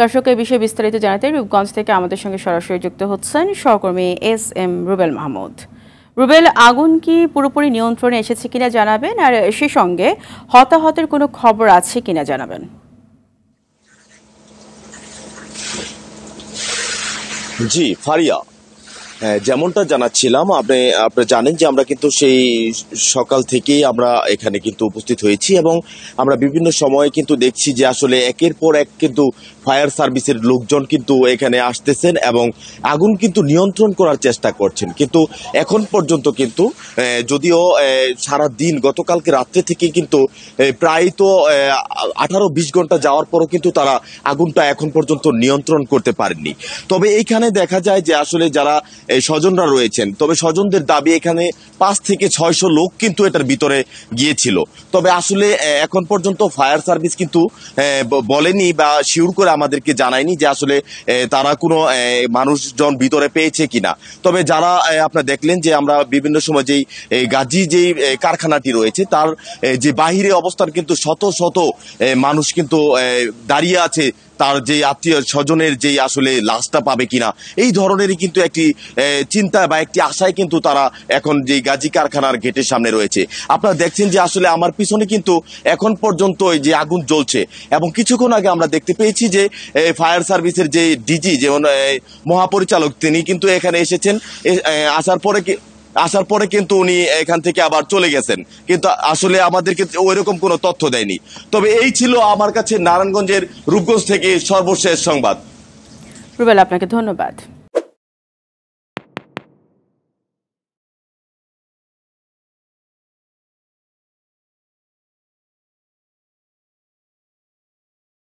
দর্শক, এই বিষয়ে বিস্তারিত জানাতে রূপগঞ্জ থেকে আমাদের সঙ্গে সরাসরি যুক্ত হচ্ছেন সহকর্মী এস.এম. রুবেল মাহমুদ। রুবেল, আগুন কি পুরোপুরি নিয়ন্ত্রণে এসেছে কিনা জানাবেন, আর সেই সঙ্গে হতাহতের কোনো খবর আছে কিনা জানাবেন। জি ফারিয়া, যেমনটা জানাচ্ছিলাম, আপনি জানেন যে আমরা কিন্তু সেই সকাল থেকেই আমরা এখানে কিন্তু উপস্থিত হয়েছি এবং আমরা বিভিন্ন সময়ে কিন্তু দেখছি যে আসলে একের পর এক কিন্তু ফায়ার সার্ভিসের লোকজন কিন্তু এখানে আসতেছেন এবং আগুন কিন্তু নিয়ন্ত্রণ করার চেষ্টা করছেন। কিন্তু এখন পর্যন্ত কিন্তু যদিও সারা দিন গতকালকে রাত্রে থেকে কিন্তু প্রায় তো 18-20 ঘন্টা যাওয়ার পরও কিন্তু তারা আগুনটা এখন পর্যন্ত নিয়ন্ত্রণ করতে পারেননি। তবে এইখানে দেখা যায় যে আসলে যারা স্বজনরা রয়েছেন, তবে স্বজনদের দাবি এখানে 5 থেকে 600 লোক কিন্তু এটার ভিতরে গিয়েছিল। তবে আসলে এখন পর্যন্ত ফায়ার সার্ভিস কিন্তু বলেনি বা শিওর করে আমাদেরকে জানায়নি যে আসলে তারা কোনো মানুষজন ভিতরে পেয়েছে কিনা। তবে যারা আপনারা দেখলেন যে আমরা বিভিন্ন সময় যেই গাজী যেই কারখানাটি রয়েছে তার যে বাহিরে অবস্থান কিন্তু শত শত মানুষ কিন্তু দাঁড়িয়ে আছে তার যে আত্মীয় স্বজনের যে আসলে লাশটা পাবে কিনা, এই ধরনেরই কিন্তু একটি চিন্তা বা একটি আশায় কিন্তু তারা এখন যে গাজী কারখানার গেটের সামনে রয়েছে। আপনারা দেখছেন যে আসলে আমার পিছনে কিন্তু এখন পর্যন্ত যে আগুন জ্বলছে এবং কিছুক্ষণ আগে আমরা দেখতে পেয়েছি যে ফায়ার সার্ভিসের যে ডিজি যেমন মহাপরিচালক তিনি কিন্তু এখানে এসেছেন। আসার পরে কিন্তু উনি এখান থেকে আবার চলে গেছেন, কিন্তু আসলে আমাদেরকে ওইরকম কোনো তথ্য দেয়নি। তবে এই ছিল আমার কাছে নারায়ণগঞ্জের রূপগঞ্জ থেকে সর্বশেষ সংবাদ। রুবেল, আপনাকে ধন্যবাদ।